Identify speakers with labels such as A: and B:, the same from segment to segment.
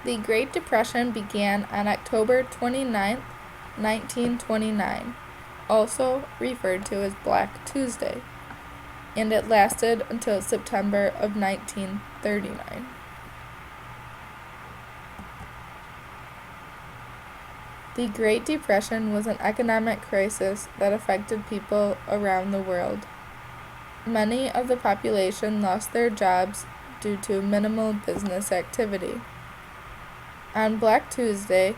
A: The Great Depression began on October 29, 1929, also referred to as Black Tuesday, and it lasted until September of 1939. The Great Depression was an economic crisis that affected people around the world. Many of the population lost their jobs due to minimal business activity. On Black Tuesday,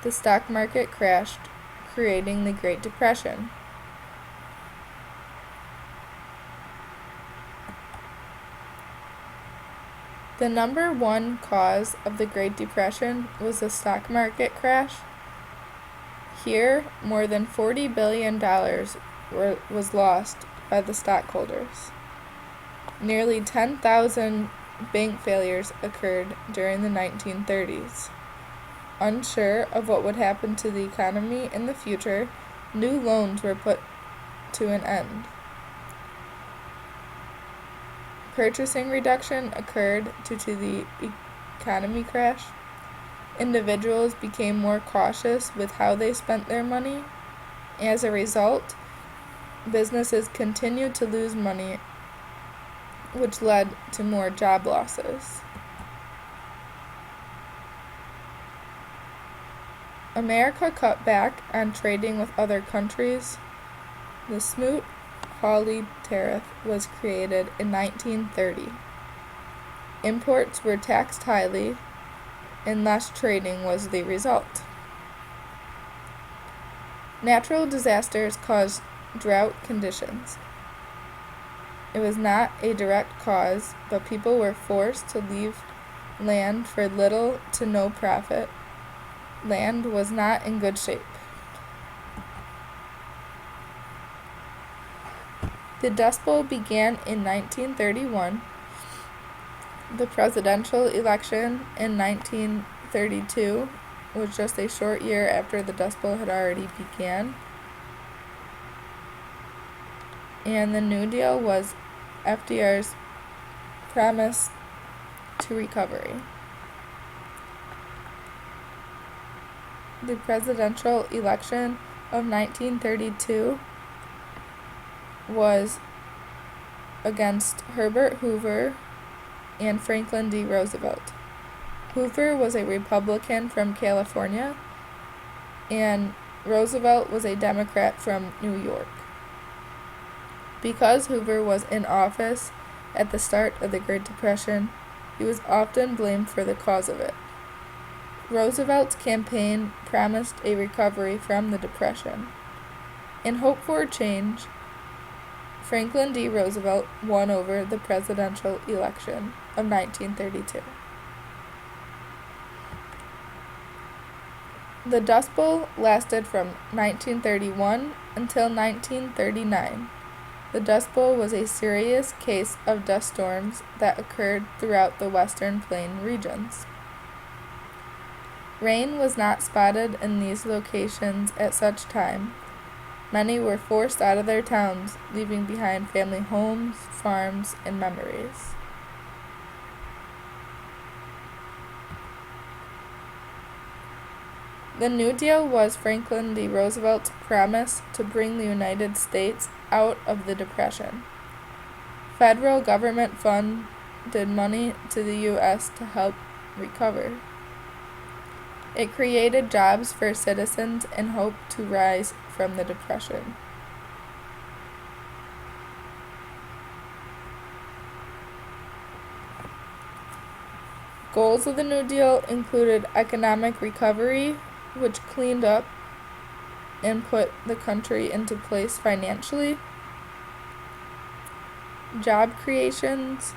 A: the stock market crashed, creating the Great Depression. The number one cause of the Great Depression was the stock market crash. Here, more than $40 billion was lost by the stockholders. Nearly 10,000 bank failures occurred during the 1930s. Unsure of what would happen to the economy in the future, new loans were put to an end. Purchasing reduction occurred due to the economy crash. Individuals became more cautious with how they spent their money. As a result, businesses continued to lose money, which led to more job losses. America cut back on trading with other countries. The Smoot-Hawley tariff was created in 1930. Imports were taxed highly, and less trading was the result. Natural disasters caused drought conditions. It was not a direct cause, but people were forced to leave land for little to no profit. Land was not in good shape. The Dust Bowl began in 1931. The presidential election in 1932 was just a short year after the Dust Bowl had already began. And the New Deal was FDR's promise to recovery. The presidential election of 1932 was against Herbert Hoover and Franklin D. Roosevelt. Hoover was a Republican from California, and Roosevelt was a Democrat from New York. Because Hoover was in office at the start of the Great Depression, he was often blamed for the cause of it. Roosevelt's campaign promised a recovery from the Depression. In hope for a change, Franklin D. Roosevelt won over the presidential election of 1932. The Dust Bowl lasted from 1931 until 1939. The Dust Bowl was a serious case of dust storms that occurred throughout the Western Plain regions. Rain was not spotted in these locations at such time. Many were forced out of their towns, leaving behind family homes, farms, and memories. The New Deal was Franklin D. Roosevelt's promise to bring the United States out of the Depression. Federal government funded money to the U.S. to help recover. It created jobs for citizens and hoped to rise from the Depression. Goals of the New Deal included economic recovery, which cleaned up and put the country into place financially, job creations,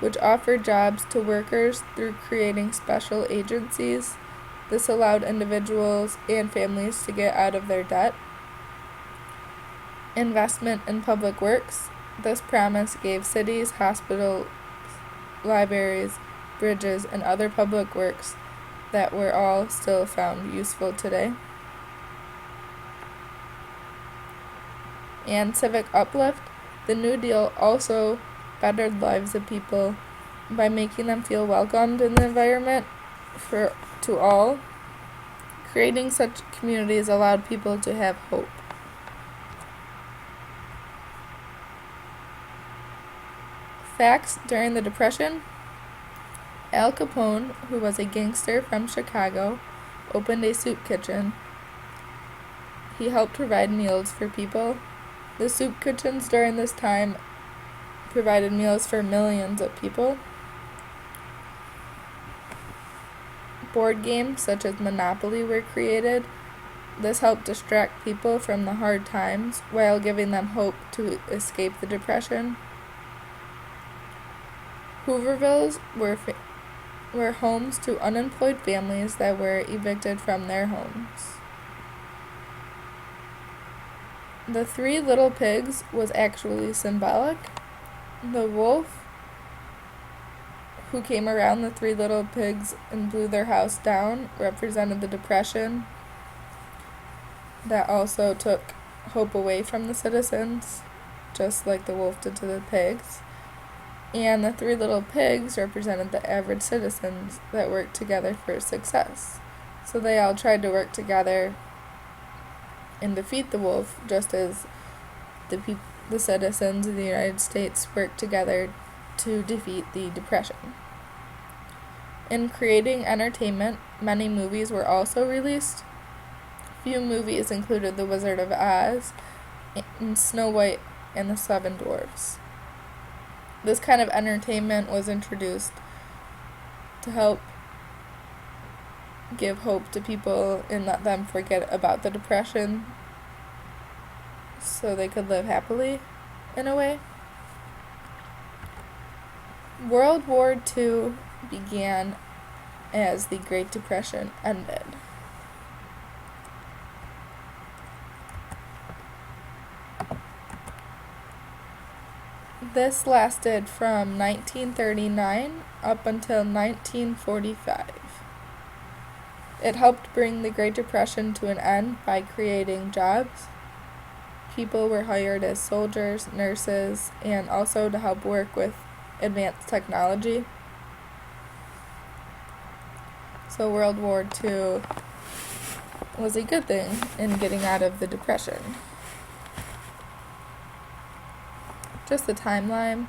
A: which offered jobs to workers through creating special agencies. This allowed individuals and families to get out of their debt. Investment in public works. This promise gave cities, hospitals, libraries, bridges, and other public works that were all still found useful today. And civic uplift. The New Deal also bettered lives of people by making them feel welcomed in the environment to all. Creating such communities allowed people to have hope. Facts during the Depression: Al Capone, who was a gangster from Chicago, opened a soup kitchen. He helped provide meals for people. The soup kitchens during this time provided meals for millions of people. Board games such as Monopoly were created. This helped distract people from the hard times while giving them hope to escape the Depression. Hoovervilles were homes to unemployed families that were evicted from their homes. The Three Little Pigs was actually symbolic. The wolf who came around the Three Little Pigs and blew their house down represented the Depression that also took hope away from the citizens, just like the wolf did to the pigs. And the Three Little Pigs represented the average citizens that worked together for success. So they all tried to work together and defeat the wolf, just as the citizens of the United States worked together to defeat the Depression. In creating entertainment, many movies were also released. Few movies included The Wizard of Oz and Snow White and the Seven Dwarfs. This kind of entertainment was introduced to help give hope to people and let them forget about the Depression so they could live happily, in a way. World War II began as the Great Depression ended. This lasted from 1939 up until 1945. It helped bring the Great Depression to an end by creating jobs. People were hired as soldiers, nurses, and also to help work with advanced technology. So World War II was a good thing in getting out of the Depression. Just the timeline.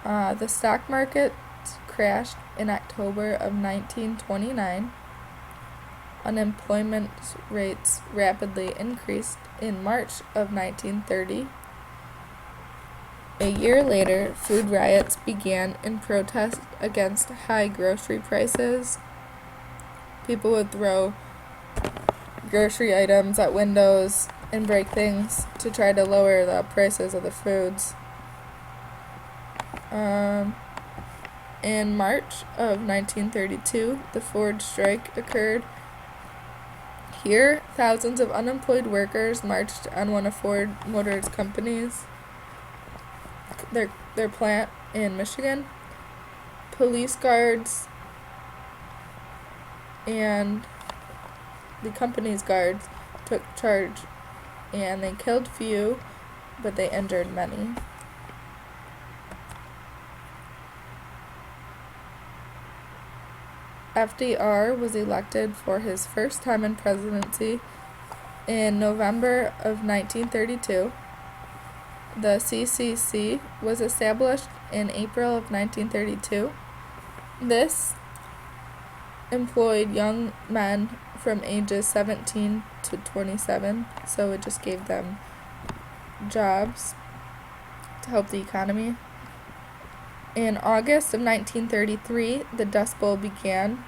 A: The stock market crashed in October of 1929. Unemployment rates rapidly increased in March of 1930. A year later, food riots began in protest against high grocery prices. People would throw grocery items at windows and break things to try to lower the prices of the foods. In March of 1932, the Ford strike occurred. Here, thousands of unemployed workers marched on one of Ford Motors Company's their plant in Michigan. Police guards and the company's guards took charge, and they killed few, but they injured many. FDR was elected for his first time in presidency in November of 1932. The CCC was established in April of 1932. This employed young men from ages 17 to 27, so it just gave them jobs to help the economy. In August of 1933, the Dust Bowl began.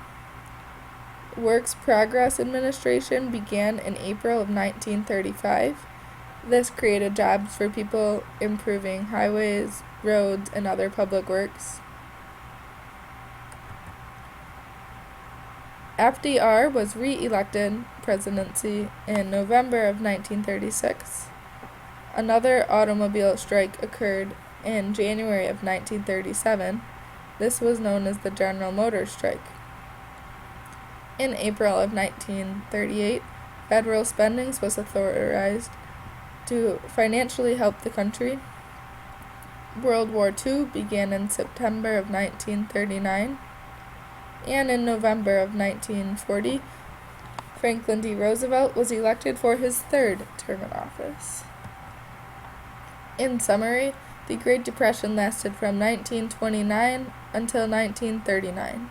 A: Works Progress Administration began in April of 1935. This created jobs for people improving highways, roads, and other public works. FDR was re-elected presidency in November of 1936. Another automobile strike occurred in January of 1937. This was known as the General Motors strike. In April of 1938, federal spending was authorized to financially help the country. World War II began in September of 1939. And in November of 1940, Franklin D. Roosevelt was elected for his third term in office. In summary, the Great Depression lasted from 1929 until 1939.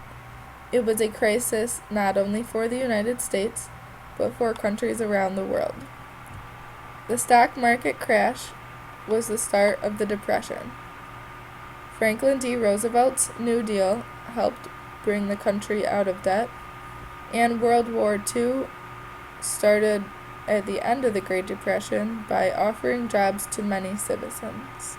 A: It was a crisis not only for the United States, but for countries around the world. The stock market crash was the start of the Depression. Franklin D. Roosevelt's New Deal helped bring the country out of debt, and World War II started at the end of the Great Depression by offering jobs to many citizens.